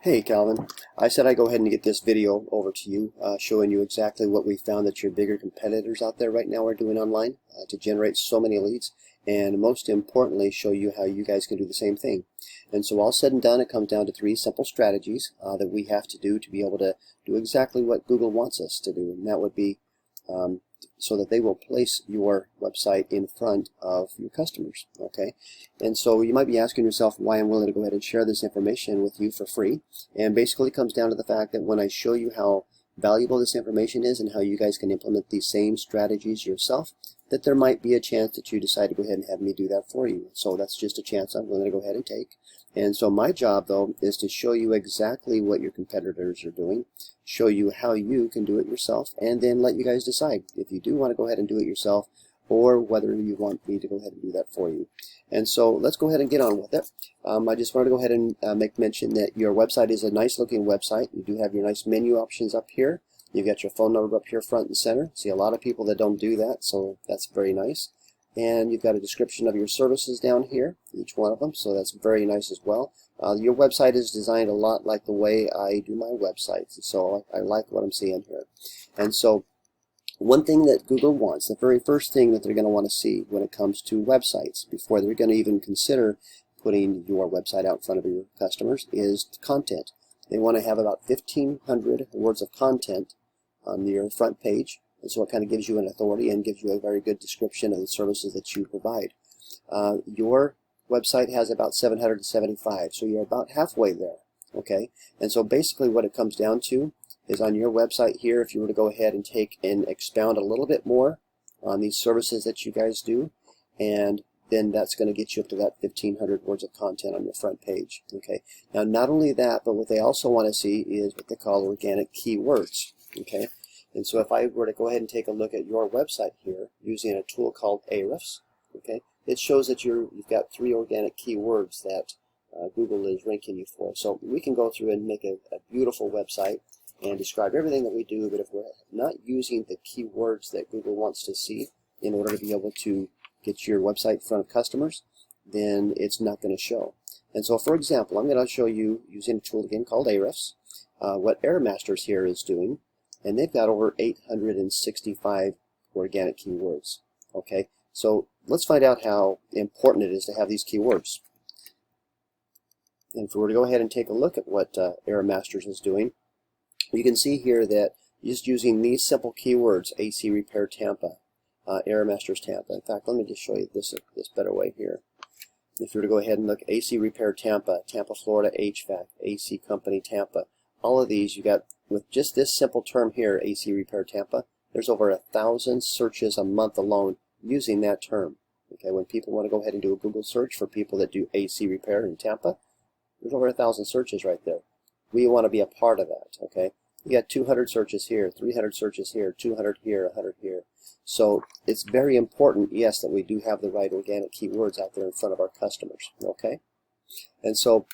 Hey Calvin, I said I'd go ahead and get this video over to you, showing you exactly what we found that your bigger competitors out there right now are doing online to generate so many leads, and most importantly, show you how you guys can do the same thing. And so all said and done, it comes down to three simple strategies that we have to do to be able to do exactly what Google wants us to do, and that would be so that they will place your website in front of your customers. Okay, and so you might be asking yourself why I'm willing to go ahead and share this information with you for free. And basically it comes down to the fact that when I show you how valuable this information is and how you guys can implement these same strategies yourself, that there might be a chance that you decide to go ahead and have me do that for you. So that's just a chance I'm willing to go ahead and take. And so my job, though, is to show you exactly what your competitors are doing, show you how you can do it yourself, and then let you guys decide if you do want to go ahead and do it yourself or whether you want me to go ahead and do that for you. And so let's go ahead and get on with it. I just wanted to go ahead and make mention that your website is a nice looking website. You do have your nice menu options up here. You've got your phone number up here front and center. See a lot of people that don't do that, so that's very nice. And you've got a description of your services down here, each one of them, so that's very nice as well. Your website is designed a lot like the way I do my websites, so I like what I'm seeing here. And so one thing that Google wants, the very first thing that they're going to want to see when it comes to websites, before they're going to even consider putting your website out in front of your customers, is content. They want to have about 1,500 words of content on your front page, and so it kind of gives you an authority and gives you a very good description of the services that you provide. Your website has about 775, so you're about halfway there. Okay, and so basically what it comes down to is on your website here, if you were to go ahead and take and expound a little bit more on these services that you guys do, and then that's going to get you up to that 1,500 words of content on your front page. Okay, now not only that, but what they also want to see is what they call organic keywords. Okay, and so if I were to go ahead and take a look at your website here using a tool called Ahrefs, okay, it shows that you've got 3 organic keywords that Google is ranking you for. So we can go through and make a beautiful website and describe everything that we do, but if we're not using the keywords that Google wants to see in order to be able to get your website in front of customers, then it's not going to show. And so for example, I'm going to show you using a tool again called Ahrefs, what Airmasters here is doing, and they've got over 865 organic keywords. Okay, so let's find out how important it is to have these keywords. And if we were to go ahead and take a look at what Airmasters is doing, you can see here that just using these simple keywords, AC Repair Tampa, Airmasters Tampa. In fact, let me just show you this better way here. If you were to go ahead and look, AC Repair Tampa, Tampa, Florida HVAC, AC Company Tampa, all of these you got with just this simple term here, AC Repair Tampa. There's over 1,000 searches a month alone using that term. Okay, when people want to go ahead and do a Google search for people that do AC repair in Tampa, there's over 1,000 searches right there. We want to be a part of that. Okay, you got 200 searches here, 300 searches here, 200 here, 100 here. So it's very important, yes, that we do have the right organic keywords out there in front of our customers. Okay, and so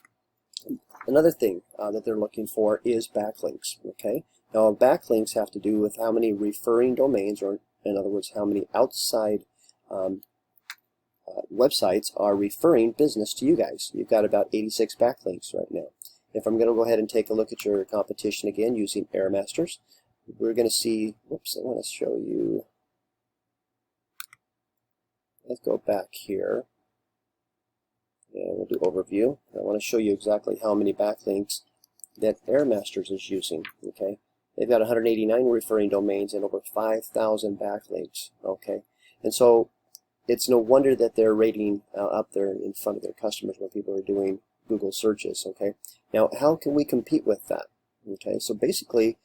another thing that they're looking for is backlinks. Okay, now backlinks have to do with how many referring domains, or in other words, how many outside websites are referring business to you guys. You've got about 86 backlinks right now. If I'm going to go ahead and take a look at your competition again using Airmasters, we're going to see, whoops, I want to show you, let's go back here, and we'll do overview. I want to show you exactly how many backlinks that Airmasters is using. Okay, they've got 189 referring domains and over 5,000 backlinks. Okay, and so it's no wonder that they're rating up there in front of their customers when people are doing Google searches. Okay, now how can we compete with that? Okay, so basically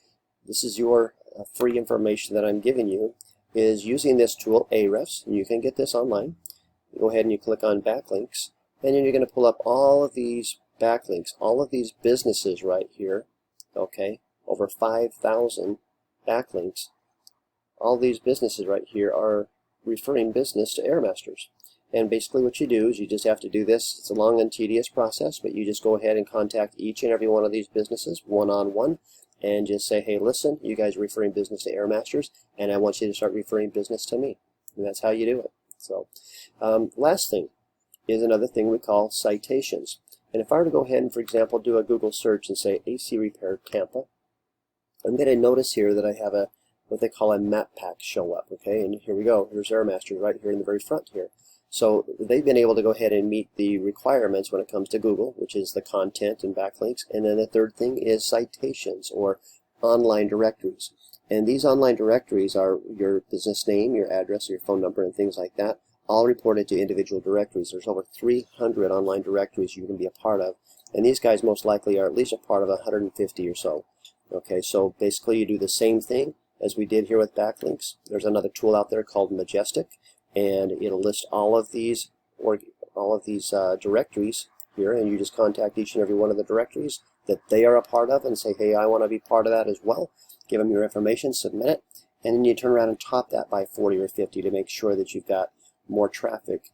this is your free information that I'm giving you, is using this tool Ahrefs, and you can get this online. You go ahead and you click on backlinks, and then you're going to pull up all of these backlinks, all of these businesses right here. Okay, over 5,000 backlinks. All these businesses right here are referring business to Airmasters. And basically what you do is you just have to do this. It's a long and tedious process, but you just go ahead and contact each and every one of these businesses one-on-one and just say, hey, listen, you guys are referring business to Airmasters, and I want you to start referring business to me. And that's how you do it. So last thing is another thing we call citations. And if I were to go ahead and, for example, do a Google search and say AC Repair Tampa, I'm going to notice here that I have a what they call a map pack show up. Okay, and here we go. Here's Airmaster right here in the very front here. So they've been able to go ahead and meet the requirements when it comes to Google, which is the content and backlinks. And then the third thing is citations or online directories. And these online directories are your business name, your address, your phone number, and things like that, all reported to individual directories. There's over 300 online directories you can be a part of. And these guys most likely are at least a part of 150 or so. Okay, so basically you do the same thing as we did here with backlinks. There's another tool out there called Majestic, and it'll list all of these directories here, and you just contact each and every one of the directories that they are a part of and say, hey, I want to be part of that as well. Give them your information, submit it, and then you turn around and top that by 40 or 50 to make sure that you've got more traffic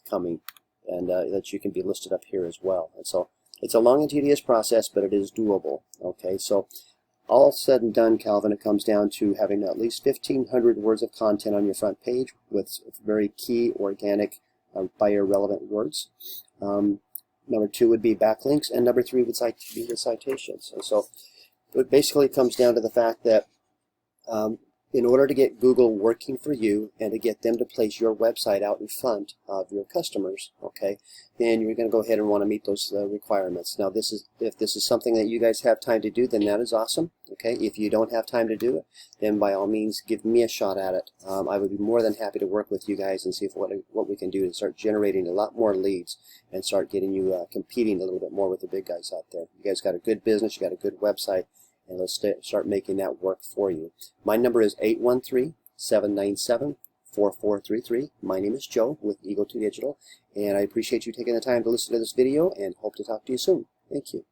coming, and that you can be listed up here as well. And so it's a long and tedious process, but it is doable. Okay, so all said and done, Calvin, it comes down to having at least 1,500 words of content on your front page with very key, organic, buyer-relevant words. Number 2 would be backlinks, and number 3 would be your citations. And so it basically comes down to the fact that in order to get Google working for you and to get them to place your website out in front of your customers, okay, then you're going to go ahead and want to meet those requirements. Now, if this is something that you guys have time to do, then that is awesome. Okay, if you don't have time to do it, then by all means, give me a shot at it. I would be more than happy to work with you guys and see if what we can do to start generating a lot more leads and start getting you competing a little bit more with the big guys out there. You guys got a good business, you got a good website, and let's start making that work for you. My number is 813-797-4433. My name is Joe with Eagle 2 Digital, and I appreciate you taking the time to listen to this video and hope to talk to you soon. Thank you.